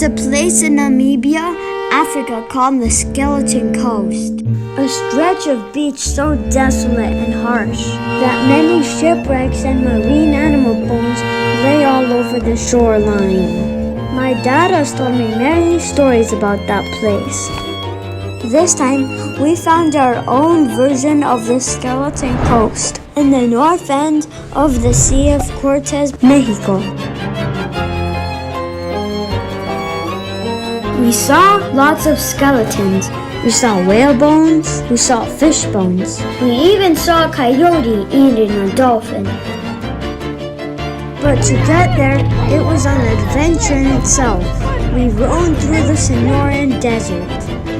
There's a place in Namibia, Africa called the Skeleton Coast. A stretch of beach so desolate and harsh that many shipwrecks and marine animal bones lay all over the shoreline. My dad has told me many stories about that place. This time, we found our own version of the Skeleton Coast in the north end of the Sea of Cortez, Mexico. We saw lots of skeletons. We saw whale bones. We saw fish bones. We even saw a coyote eating a dolphin. But to get there, it was an adventure in itself. We roamed through the Sonoran Desert.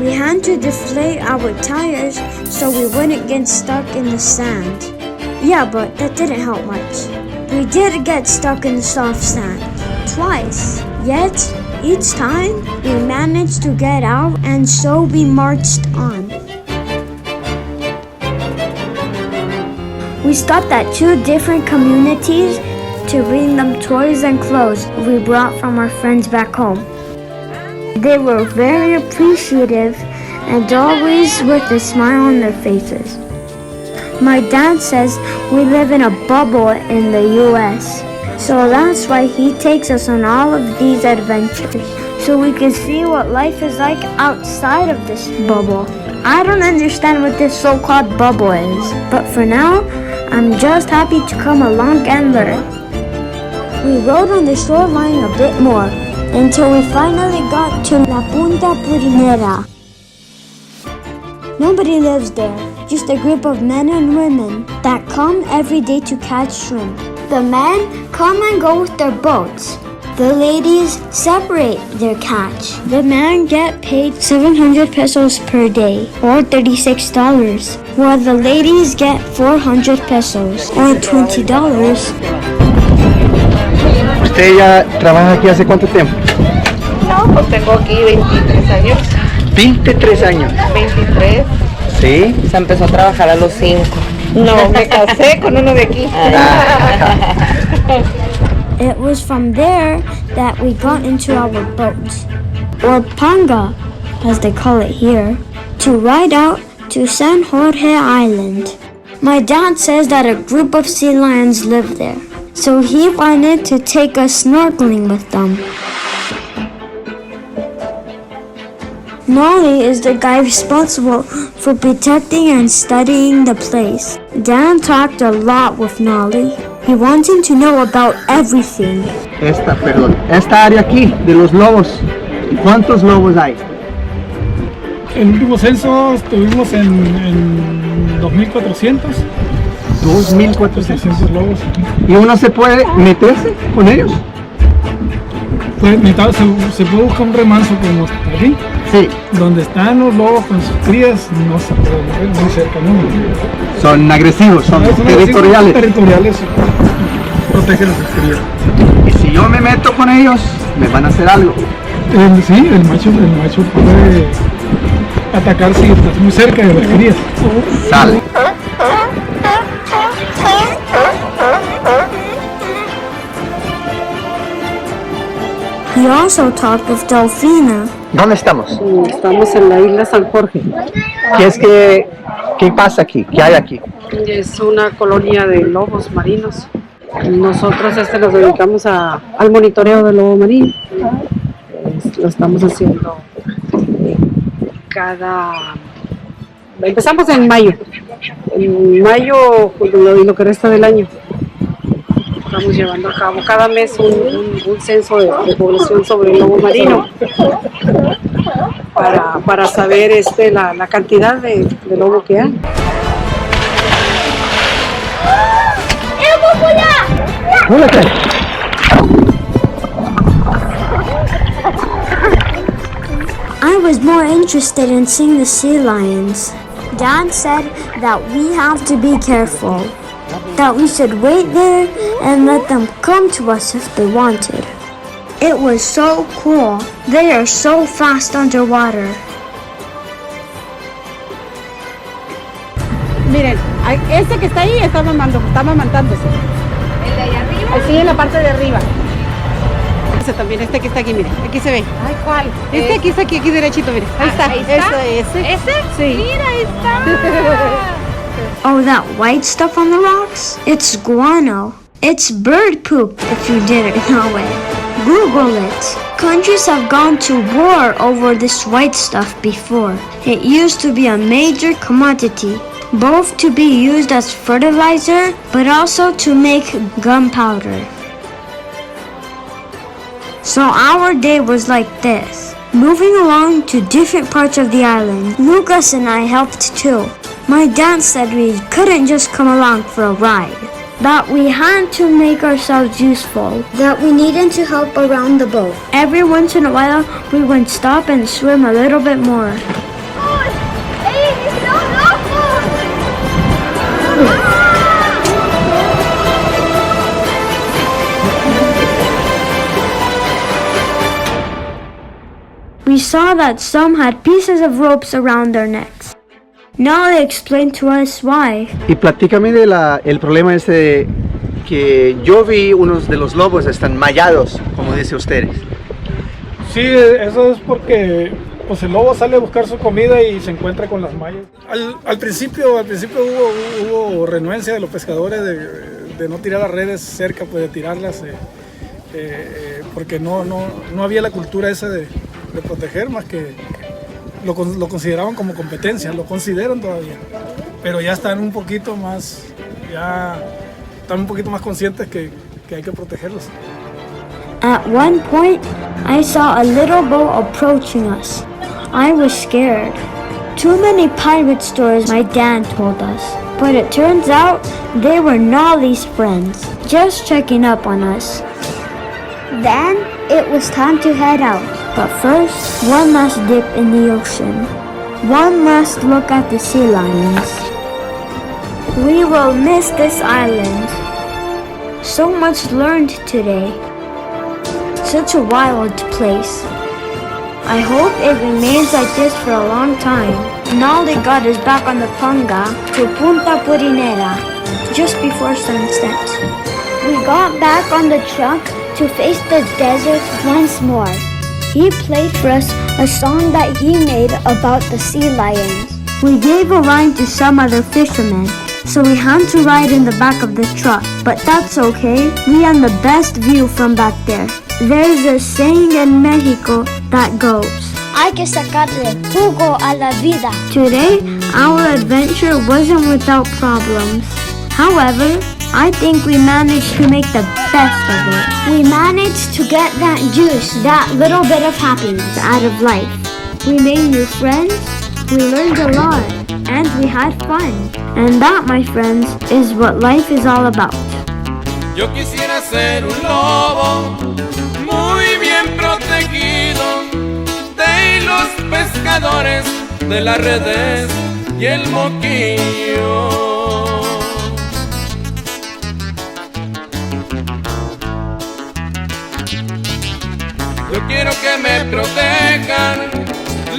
We had to deflate our tires so we wouldn't get stuck in the sand. Yeah, but that didn't help much. We did get stuck in the soft sand. Twice. Yet, each time, we managed to get out and so we marched on. We stopped at 2 different communities to bring them toys and clothes we brought from our friends back home. They were very appreciative and always with a smile on their faces. My dad says we live in a bubble in the US, so that's why he takes us on all of these adventures, so we can see what life is like outside of this bubble. I don't understand what this so-called bubble is, but for now, I'm just happy to come along and learn. We rode on the shoreline a bit more, until we finally got to La Punta Primera. Nobody lives there, just a group of men and women that come every day to catch shrimp. The men come and go with their boats. The ladies separate their catch. The men get paid 700 pesos per day, or $36, while the ladies get 400 pesos, or $20. ¿Usted ya trabaja aquí hace cuánto tiempo? No, pues tengo aquí 23 años. 23 años. 23. Sí. Se empezó a trabajar a los 5. No, me casé con uno de aquí. It was from there that we got into our boat, or panga, as they call it here, to ride out to San Jorge Island. My dad says that a group of sea lions live there, so he wanted to take us snorkeling with them. Nolly is the guy responsible for protecting and studying the place. Dan talked a lot with Nolly. He wanted to know about everything. Esta área aquí, de los lobos, ¿cuántos lobos hay? El último censo estuvimos en 2.400. 2.400 lobos. ¿Y uno se puede meterse con ellos? Pues, se puede buscar un remanso como aquí. Sí. Donde están los lobos con sus crías, no se puede meter muy cerca, ¿no? Son agresivos, son territoriales. Territoriales, protegen a sus crías. Y si yo me meto con ellos, me van a hacer algo. Sí, el macho puede atacar si estás muy cerca de las crías. Sale. He also talked with Delfina. ¿Dónde estamos? Estamos en la isla San Jorge. ¿Qué pasa aquí? ¿Qué hay aquí? Es una colonia de lobos marinos. Nosotros nos dedicamos al monitoreo del lobo marino. Lo estamos haciendo empezamos en mayo. En mayo, lo que resta del año. Estamos llevando a cabo cada mes un censo de población sobre el lobo marino para saber la cantidad de lobo que hay. I was more interested in seeing the sea lions. Dad said that we have to be careful, that we should wait there and let them come to us if they wanted. It was so cool. They are so fast underwater. Miren, ese que está ahí está amamantándose. ¿El de ahí arriba? Sí, en la parte de arriba. Ese también, este que está aquí, mire, aquí se ve. Ay, ¿cuál? Este aquí está aquí derechito, mire. Ahí está. Ahí está. Ese. Sí. Mira, ahí está. Oh, that white stuff on the rocks? It's guano. It's bird poop, if you didn't know it. Google it. Countries have gone to war over this white stuff before. It used to be a major commodity, both to be used as fertilizer, but also to make gunpowder. So our day was like this, moving along to different parts of the island. Lucas and I helped too. My dad said we couldn't just come along for a ride, that we had to make ourselves useful, that we needed to help around the boat. Every once in a while, we would stop and swim a little bit more. We saw that some had pieces of ropes around their necks. Now they explained to us why. Y platícame el problema este de que yo vi unos de los lobos están mallados, como dice ustedes. Sí, eso es porque pues el lobo sale a buscar su comida y se encuentra con las mallas. Al principio hubo renuencia de los pescadores de no tirar las redes cerca, pues de tirarlas, porque no había la cultura esa de proteger, más que lo consideraban como competencia, lo consideran todavía, pero ya están un poquito más conscientes que hay que protegerlos. At one point, I saw a little boat approaching us. I was scared. Too many pirate stories, my dad told us. But it turns out they were Nolly's friends, just checking up on us. Then it was time to head out. But first, one last dip in the ocean. One last look at the sea lions. We will miss this island. So much learned today. Such a wild place. I hope it remains like this for a long time. Nolly got us back on the Panga to Punta Purinera just before sunset. We got back on the truck to face the desert once more. He played for us a song that he made about the sea lions. We gave a line to some other fishermen, so we had to ride in the back of the truck. But that's okay, we had the best view from back there. There's a saying in Mexico that goes, hay que sacarle jugo a la vida. Today, our adventure wasn't without problems. However, I think we managed to make the best of it. We managed to get that juice, that little bit of happiness out of life. We made new friends, we learned a lot, and we had fun. And that, my friends, is what life is all about. Yo quisiera ser un lobo muy bien protegido de los pescadores de las redes y el moquillo. Yo quiero que me protejan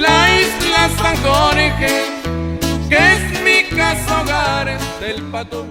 la isla San Jorge, que es mi casa hogar del Pato.